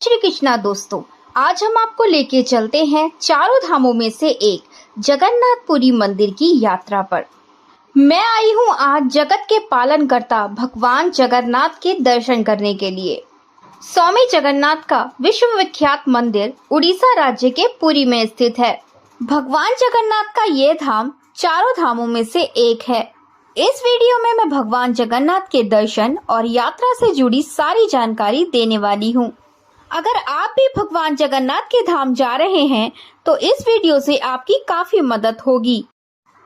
श्री कृष्णा दोस्तों, आज हम आपको लेके चलते हैं चारों धामों में से एक जगन्नाथपुरी मंदिर की यात्रा पर। मैं आई हूँ आज जगत के पालनकर्ता भगवान जगन्नाथ के दर्शन करने के लिए। स्वामी जगन्नाथ का विश्वविख्यात मंदिर उड़ीसा राज्य के पुरी में स्थित है। भगवान जगन्नाथ का ये धाम चारों धामों में से एक है। इस वीडियो में मैं भगवान जगन्नाथ के दर्शन और यात्रा से जुड़ी सारी जानकारी देने वाली हूँ। अगर आप भी भगवान जगन्नाथ के धाम जा रहे हैं तो इस वीडियो से आपकी काफी मदद होगी।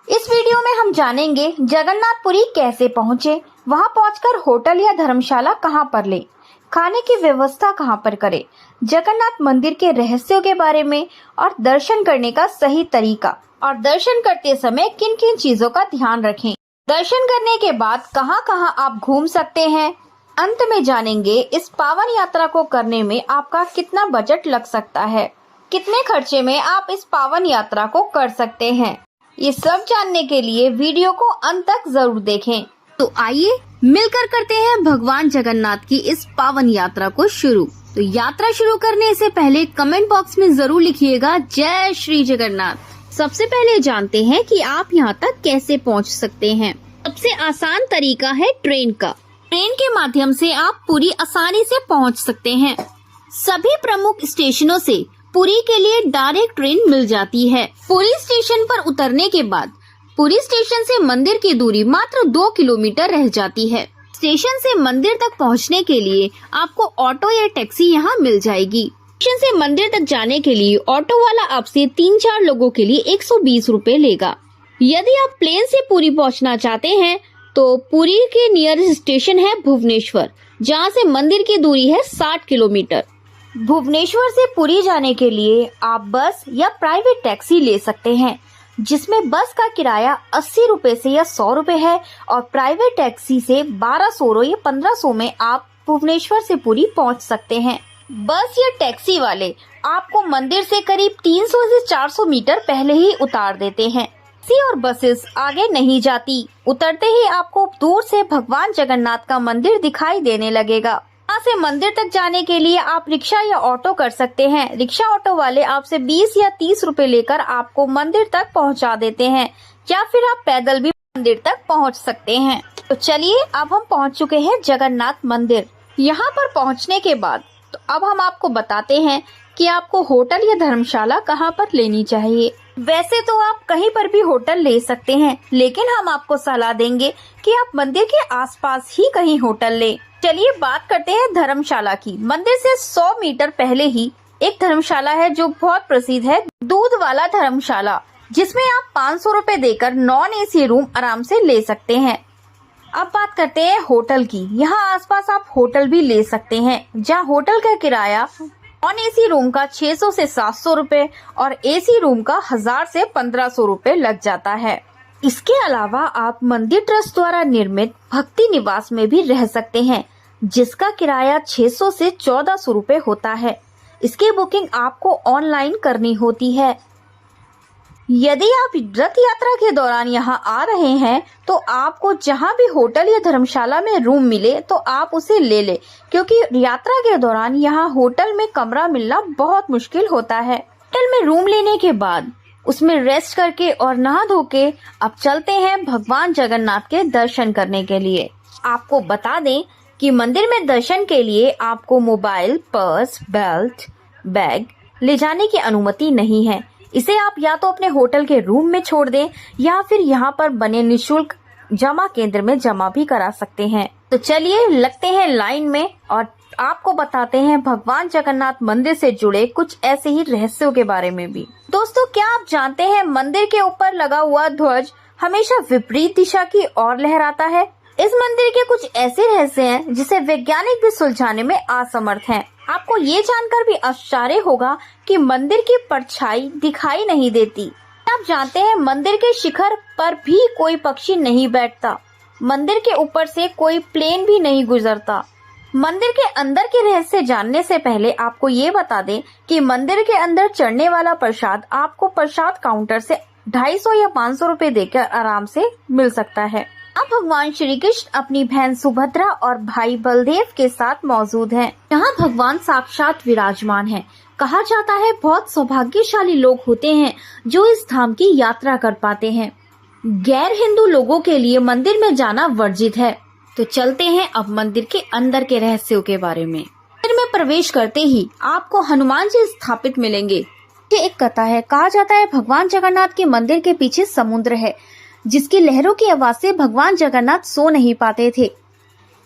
इस वीडियो में हम जानेंगे जगन्नाथपुरी कैसे पहुँचे, वहां पहुंचकर होटल या धर्मशाला कहां पर लें, खाने की व्यवस्था कहां पर करें, जगन्नाथ मंदिर के रहस्यों के बारे में और दर्शन करने का सही तरीका और दर्शन करते समय किन किन चीजों का ध्यान रखें। दर्शन करने के बाद कहां कहां आप घूम सकते हैं। अंत में जानेंगे इस पावन यात्रा को करने में आपका कितना बजट लग सकता है, कितने खर्चे में आप इस पावन यात्रा को कर सकते हैं। ये सब जानने के लिए वीडियो को अंत तक जरूर देखें। तो आइए मिलकर करते हैं भगवान जगन्नाथ की इस पावन यात्रा को शुरू। तो यात्रा शुरू करने से पहले कमेंट बॉक्स में जरूर लिखिएगा जय श्री जगन्नाथ। सबसे पहले जानते हैं कि आप यहाँ तक कैसे पहुँच सकते हैं। सबसे आसान तरीका है ट्रेन का। ट्रेन के माध्यम से आप पुरी आसानी से पहुंच सकते हैं। सभी प्रमुख स्टेशनों से पुरी के लिए डायरेक्ट ट्रेन मिल जाती है। पुरी स्टेशन पर उतरने के बाद पुरी स्टेशन से मंदिर की दूरी मात्र 2 किलोमीटर रह जाती है। स्टेशन से मंदिर तक पहुंचने के लिए आपको ऑटो या टैक्सी यहां मिल जाएगी। स्टेशन से मंदिर तक जाने के लिए ऑटो वाला आपसे 3-4 लोगों के लिए 120 रुपए लेगा। यदि आप प्लेन से पुरी पहुंचना चाहते हैं तो पुरी के नियरेस्ट स्टेशन है भुवनेश्वर, जहां से मंदिर की दूरी है 60 किलोमीटर। भुवनेश्वर से पुरी जाने के लिए आप बस या प्राइवेट टैक्सी ले सकते हैं, जिसमें बस का किराया 80 रुपए से या 100 रुपए है और प्राइवेट टैक्सी से 1200 या 1500 में आप भुवनेश्वर से पुरी पहुंच सकते हैं। बस या टैक्सी वाले आपको मंदिर से करीब 300 से 400 मीटर पहले ही उतार देते हैं। टैक्सी और बसेस आगे नहीं जाती। उतरते ही आपको दूर से भगवान जगन्नाथ का मंदिर दिखाई देने लगेगा। यहाँ से मंदिर तक जाने के लिए आप रिक्शा या ऑटो कर सकते हैं। रिक्शा ऑटो वाले आपसे 20 या 30 रुपए लेकर आपको मंदिर तक पहुँचा देते हैं, या फिर आप पैदल भी मंदिर तक पहुँच सकते हैं। तो चलिए, अब हम पहुँच चुके हैं जगन्नाथ मंदिर। यहाँ पर पहुँचने के बाद तो अब हम आपको बताते हैं कि आपको होटल या धर्मशाला कहाँ पर लेनी चाहिए। वैसे तो आप कहीं पर भी होटल ले सकते हैं, लेकिन हम आपको सलाह देंगे कि आप मंदिर के आसपास ही कहीं होटल ले। चलिए बात करते हैं धर्मशाला की। मंदिर से 100 मीटर पहले ही एक धर्मशाला है जो बहुत प्रसिद्ध है, दूध वाला धर्मशाला, जिसमें आप 500 रुपए देकर नॉन एसी रूम आराम से ले सकते हैं। अब बात करते हैं होटल की। यहाँ आसपास आप होटल भी ले सकते हैं, जहाँ होटल का किराया नॉन एसी रूम का 600 से 700 रुपए और एसी रूम का 1000 से 1500 रुपए लग जाता है। इसके अलावा आप मंदिर ट्रस्ट द्वारा निर्मित भक्ति निवास में भी रह सकते हैं, जिसका किराया 600 से 1400 रुपए होता है। इसकी बुकिंग आपको ऑनलाइन करनी होती है। यदि आप रथ यात्रा के दौरान यहाँ आ रहे हैं तो आपको जहाँ भी होटल या धर्मशाला में रूम मिले तो आप उसे ले ले, क्योंकि यात्रा के दौरान यहाँ होटल में कमरा मिलना बहुत मुश्किल होता है। होटल में रूम लेने के बाद उसमें रेस्ट करके और नहा धो के अब चलते हैं भगवान जगन्नाथ के दर्शन करने के लिए। आपको बता दें कि मंदिर में दर्शन के लिए आपको मोबाइल, पर्स, बेल्ट, बैग ले जाने की अनुमति नहीं है। इसे आप या तो अपने होटल के रूम में छोड़ दें या फिर यहाँ पर बने निःशुल्क जमा केंद्र में जमा भी करा सकते हैं। तो चलिए लगते हैं लाइन में और आपको बताते हैं भगवान जगन्नाथ मंदिर से जुड़े कुछ ऐसे ही रहस्यों के बारे में भी। दोस्तों, क्या आप जानते हैं मंदिर के ऊपर लगा हुआ ध्वज हमेशा विपरीत दिशा की ओर लहराता है। इस मंदिर के कुछ ऐसे रहस्य हैं जिसे वैज्ञानिक भी सुलझाने में असमर्थ हैं। आपको ये जानकर भी आश्चर्य होगा कि मंदिर की परछाई दिखाई नहीं देती। आप जानते हैं मंदिर के शिखर पर भी कोई पक्षी नहीं बैठता। मंदिर के ऊपर से कोई प्लेन भी नहीं गुजरता। मंदिर के अंदर के रहस्य जानने से पहले आपको ये बता दें कि मंदिर के अंदर चढ़ने वाला प्रसाद आपको प्रसाद काउंटर से 250 या 500 रुपए देकर आराम से मिल सकता है। यहाँ भगवान श्री कृष्ण अपनी बहन सुभद्रा और भाई बलदेव के साथ मौजूद हैं। यहाँ भगवान साक्षात विराजमान हैं। कहा जाता है बहुत सौभाग्यशाली लोग होते हैं जो इस धाम की यात्रा कर पाते हैं। गैर हिंदू लोगों के लिए मंदिर में जाना वर्जित है। तो चलते हैं अब मंदिर के अंदर के रहस्यों के बारे में। मंदिर में प्रवेश करते ही आपको हनुमान जी स्थापित मिलेंगे। ये एक कथा है। कहा जाता है भगवान जगन्नाथ के मंदिर के पीछे समुद्र है, जिसकी लहरों की आवाज से भगवान जगन्नाथ सो नहीं पाते थे।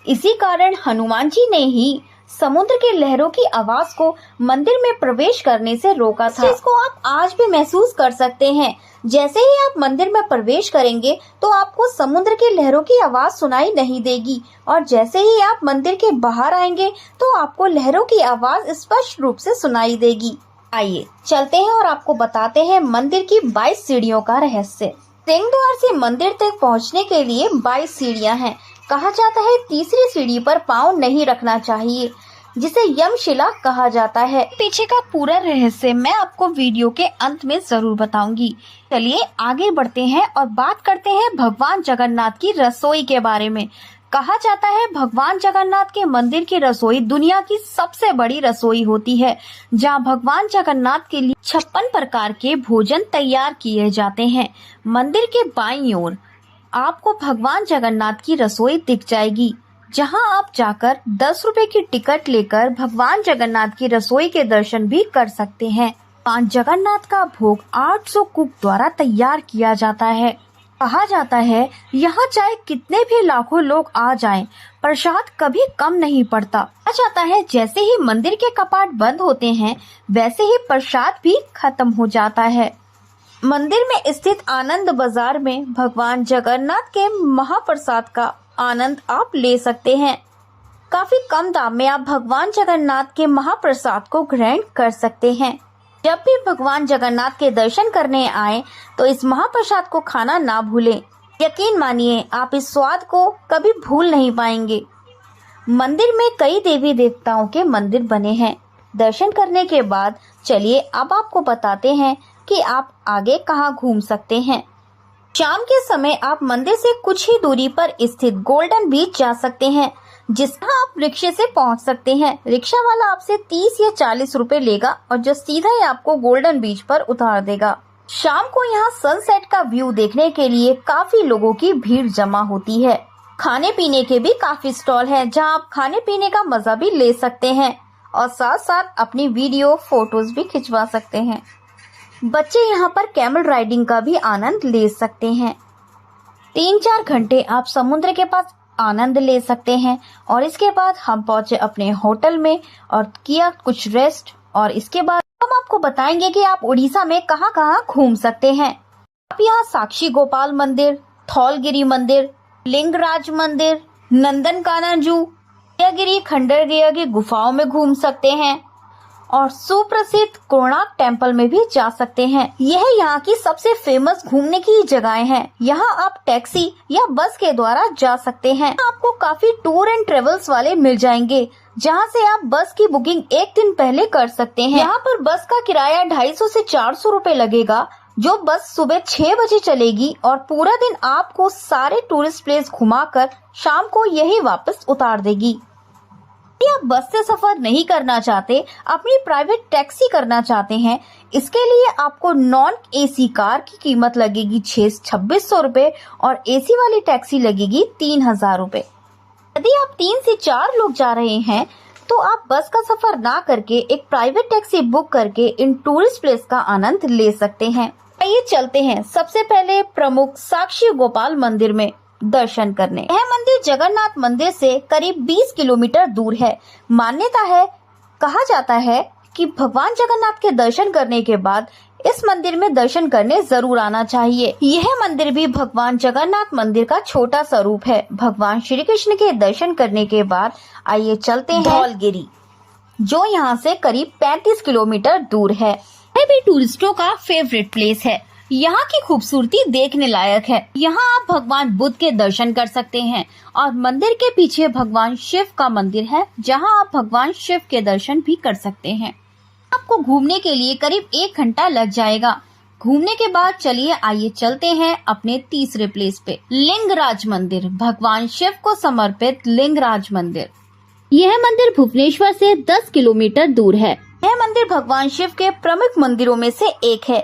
इसी कारण हनुमान जी ने ही समुद्र की लहरों की आवाज को मंदिर में प्रवेश करने से रोका था। इसको आप आज भी महसूस कर सकते हैं। जैसे ही आप मंदिर में प्रवेश करेंगे तो आपको समुद्र की लहरों की आवाज सुनाई नहीं देगी, और जैसे ही आप मंदिर के बाहर आएंगे तो आपको लहरों की आवाज स्पष्ट रूप से सुनाई देगी। आइए चलते हैं और आपको बताते हैं मंदिर की 22 सीढ़ियों का रहस्य। सिंह द्वार से मंदिर तक पहुंचने के लिए 22 सीढ़ियां हैं। कहा जाता है तीसरी सीढ़ी पर पांव नहीं रखना चाहिए, जिसे यमशिला कहा जाता है। पीछे का पूरा रहस्य मैं आपको वीडियो के अंत में जरूर बताऊंगी। चलिए आगे बढ़ते हैं और बात करते हैं भगवान जगन्नाथ की रसोई के बारे में। कहा जाता है भगवान जगन्नाथ के मंदिर की रसोई दुनिया की सबसे बड़ी रसोई होती है, जहां भगवान जगन्नाथ के लिए 56 प्रकार के भोजन तैयार किए जाते हैं। मंदिर के बाईं ओर आपको भगवान जगन्नाथ की रसोई दिख जाएगी, जहां आप जाकर 10 रुपए की टिकट लेकर भगवान जगन्नाथ की रसोई के दर्शन भी कर सकते हैं। भगवान जगन्नाथ का भोग 800 कुक द्वारा तैयार किया जाता है। कहा जाता है यहाँ चाहे कितने भी लाखों लोग आ जाएं, प्रसाद कभी कम नहीं पड़ता। कहा जाता है जैसे ही मंदिर के कपाट बंद होते हैं, वैसे ही प्रसाद भी खत्म हो जाता है। मंदिर में स्थित आनंद बाजार में भगवान जगन्नाथ के महाप्रसाद का आनंद आप ले सकते हैं। काफी कम दाम में आप भगवान जगन्नाथ के महाप्रसाद को ग्रहण कर सकते हैं। जब भी भगवान जगन्नाथ के दर्शन करने आए तो इस महाप्रसाद को खाना ना भूलें। यकीन मानिए आप इस स्वाद को कभी भूल नहीं पाएंगे। मंदिर में कई देवी देवताओं के मंदिर बने हैं। दर्शन करने के बाद चलिए अब आपको बताते हैं कि आप आगे कहां घूम सकते हैं। शाम के समय आप मंदिर से कुछ ही दूरी पर स्थित गोल्डन बीच जा सकते हैं, जिसमें आप रिक्शे से पहुंच सकते हैं। रिक्शा वाला आपसे 30 या 40 रुपए लेगा और जो सीधा ही आपको गोल्डन बीच पर उतार देगा। शाम को यहाँ सनसेट का व्यू देखने के लिए काफी लोगों की भीड़ जमा होती है। खाने पीने के भी काफी स्टॉल हैं, जहाँ आप खाने पीने का मजा भी ले सकते हैं और साथ साथ अपनी वीडियो फोटोज भी खिंचवा सकते हैं। बच्चे यहाँ पर कैमल राइडिंग का भी आनंद ले सकते हैं। 3-4 घंटे आप समुद्र के पास आनंद ले सकते हैं और इसके बाद हम पहुंचे अपने होटल में और किया कुछ रेस्ट, और इसके बाद हम आपको बताएंगे कि आप उड़ीसा में कहां कहां घूम सकते हैं। आप यहाँ साक्षी गोपाल मंदिर, धौलगिरी मंदिर, लिंगराज मंदिर, नंदनकानन जू, गिरी खंडरगिरी की गुफाओं में घूम सकते हैं और सुप्रसिद्ध कोणार्क टेम्पल में भी जा सकते हैं। यह यहाँ की सबसे फेमस घूमने की जगहें हैं। यहाँ आप टैक्सी या बस के द्वारा जा सकते हैं। आपको काफी टूर एंड ट्रेवल्स वाले मिल जाएंगे, जहाँ से आप बस की बुकिंग एक दिन पहले कर सकते हैं। यहाँ पर बस का किराया 250 से 400 रुपए लगेगा, जो बस सुबह 6 बजे चलेगी और पूरा दिन आपको सारे टूरिस्ट प्लेस घुमाकर शाम को यही वापस उतार देगी। यदि आप बस से सफर नहीं करना चाहते, अपनी प्राइवेट टैक्सी करना चाहते हैं, इसके लिए आपको नॉन एसी कार की कीमत लगेगी 2600 रुपए और एसी वाली टैक्सी लगेगी 3000 रुपए। यदि आप 3 से 4 लोग जा रहे हैं तो आप बस का सफर ना करके एक प्राइवेट टैक्सी बुक करके इन टूरिस्ट प्लेस का आनंद ले सकते हैं। आइए चलते हैं सबसे पहले प्रमुख साक्षी गोपाल मंदिर में दर्शन करने। यह मंदिर जगन्नाथ मंदिर से करीब 20 किलोमीटर दूर है। मान्यता है, कहा जाता है कि भगवान जगन्नाथ के दर्शन करने के बाद इस मंदिर में दर्शन करने जरूर आना चाहिए। यह मंदिर भी भगवान जगन्नाथ मंदिर का छोटा स्वरूप है। भगवान श्री कृष्ण के दर्शन करने के बाद आइए चलते हैं धौलगिरी, जो यहाँ से करीब 35 किलोमीटर दूर है। यह भी टूरिस्टों का फेवरेट प्लेस है। यहाँ की खूबसूरती देखने लायक है। यहाँ आप भगवान बुद्ध के दर्शन कर सकते हैं और मंदिर के पीछे भगवान शिव का मंदिर है, जहाँ आप भगवान शिव के दर्शन भी कर सकते हैं। आपको घूमने के लिए करीब 1 घंटा लग जाएगा। घूमने के बाद चलिए आइए चलते हैं अपने तीसरे प्लेस पे, लिंगराज मंदिर। भगवान शिव को समर्पित लिंगराज मंदिर। यह मंदिर भुवनेश्वर से 10 किलोमीटर दूर है। यह मंदिर भगवान शिव के प्रमुख मंदिरों में से एक है।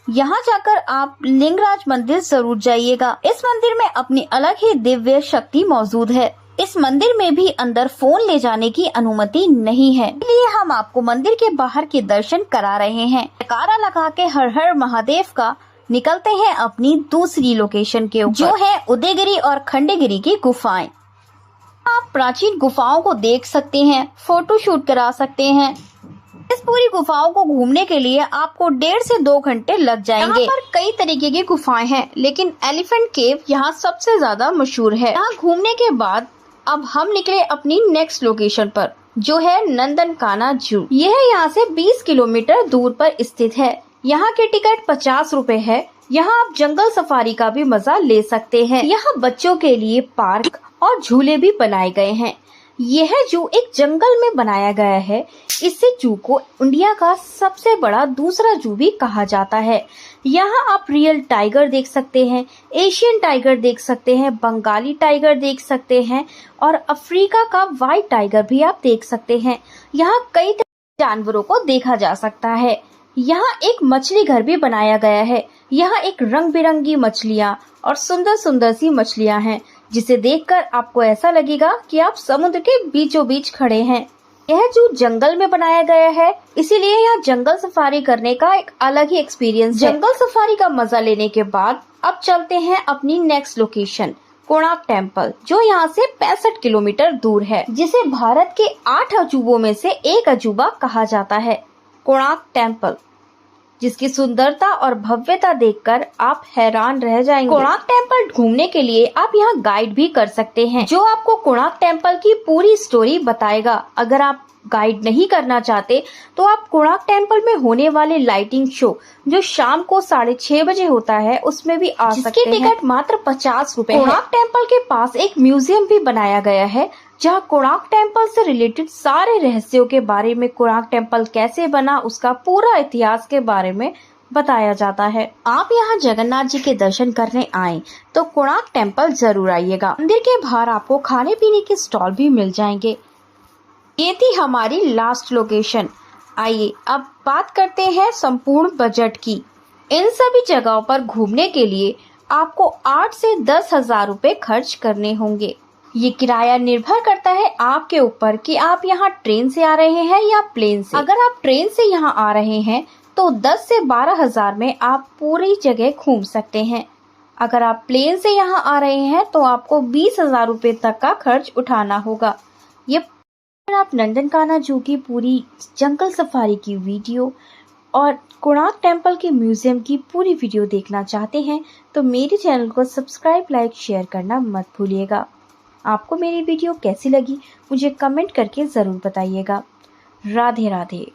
यहाँ जाकर आप लिंगराज मंदिर जरूर जाइएगा। इस मंदिर में अपनी अलग ही दिव्य शक्ति मौजूद है। इस मंदिर में भी अंदर फोन ले जाने की अनुमति नहीं है, इसलिए हम आपको मंदिर के बाहर के दर्शन करा रहे हैं। जयकारा लगा के हर हर महादेव का निकलते हैं अपनी दूसरी लोकेशन के ऊपर, जो है उदयगिरी और खंडगिरी की गुफाएं। आप प्राचीन गुफाओं को देख सकते हैं, फोटो शूट करा सकते हैं। इस पूरी गुफाओं को घूमने के लिए आपको 1.5 से 2 घंटे लग जाएंगे। यहाँ पर कई तरीके की गुफाएं हैं, लेकिन एलिफेंट केव यहाँ सबसे ज्यादा मशहूर है। यहाँ घूमने के बाद अब हम निकले अपनी नेक्स्ट लोकेशन पर, जो है नंदनकाना जू। यह यहाँ से 20 किलोमीटर दूर पर स्थित है। यहाँ की टिकट 50 रुपए है। यहाँ आप जंगल सफारी का भी मजा ले सकते हैं। यहाँ बच्चों के लिए पार्क और झूले भी बनाए गए हैं। यह जू एक जंगल में बनाया गया है। इसी जू को इंडिया का सबसे बड़ा दूसरा जू भी कहा जाता है। यहाँ आप रियल टाइगर देख सकते हैं, एशियन टाइगर देख सकते हैं, बंगाली टाइगर देख सकते हैं और अफ्रीका का व्हाइट टाइगर भी आप देख सकते हैं। यहाँ कई जानवरों को देखा जा सकता है। यहाँ एक मछली घर भी बनाया गया है। यहाँ एक रंग बिरंगी मछलियाँ और सुंदर सुंदर सी मछलियाँ हैं, जिसे देखकर आपको ऐसा लगेगा कि आप समुद्र के बीचों बीच खड़े हैं। यह जू जंगल में बनाया गया है, इसीलिए यहाँ जंगल सफारी करने का एक अलग ही एक्सपीरियंस है। जंगल सफारी का मजा लेने के बाद अब चलते हैं अपनी नेक्स्ट लोकेशन, कोणार्क टेम्पल, जो यहाँ से 65 किलोमीटर दूर है, जिसे भारत के 8 अजूबों में से एक अजूबा कहा जाता है। कोणार्क टेम्पल, जिसकी सुंदरता और भव्यता देखकर आप हैरान रह जाएंगे। कोणार्क टेम्पल घूमने के लिए आप यहाँ गाइड भी कर सकते हैं, जो आपको कोणार्क टेम्पल की पूरी स्टोरी बताएगा। अगर आप गाइड नहीं करना चाहते तो आप कोणार्क टेम्पल में होने वाले लाइटिंग शो, जो शाम को 6:30 बजे होता है, उसमें भी आ सकते हैं। टिकट मात्र 50 रुपए है। कोणार्क टेम्पल के पास एक म्यूजियम भी बनाया गया है, जहाँ कोणार्क टेम्पल से रिलेटेड सारे रहस्यों के बारे में, कोणार्क टेम्पल कैसे बना, उसका पूरा इतिहास के बारे में बताया जाता है। आप यहाँ जगन्नाथ जी के दर्शन करने आए तो कोणार्क टेम्पल जरूर आइएगा। मंदिर के बाहर आपको खाने पीने के स्टॉल भी मिल जाएंगे। ये थी हमारी लास्ट लोकेशन। आइए अब बात करते हैं संपूर्ण बजट की। इन सभी जगहों पर घूमने के लिए आपको 8 से 10 हजार रुपए खर्च करने होंगे। ये किराया निर्भर करता है आपके ऊपर कि आप यहाँ ट्रेन से आ रहे हैं या प्लेन से। अगर आप ट्रेन से यहाँ आ रहे हैं तो 10 से 12 हजार में आप पूरी जगह घूम सकते हैं। अगर आप प्लेन से यहाँ आ रहे हैं तो आपको 20 हजार रुपए तक का खर्च उठाना होगा। ये आप नंदनकाना जू की पूरी जंगल सफारी की वीडियो और कोणार्क टेम्पल के म्यूजियम की पूरी वीडियो देखना चाहते हैं तो मेरे चैनल को सब्सक्राइब, लाइक, शेयर करना मत भूलिएगा। आपको मेरी वीडियो कैसी लगी मुझे कमेंट करके ज़रूर बताइएगा। राधे राधे।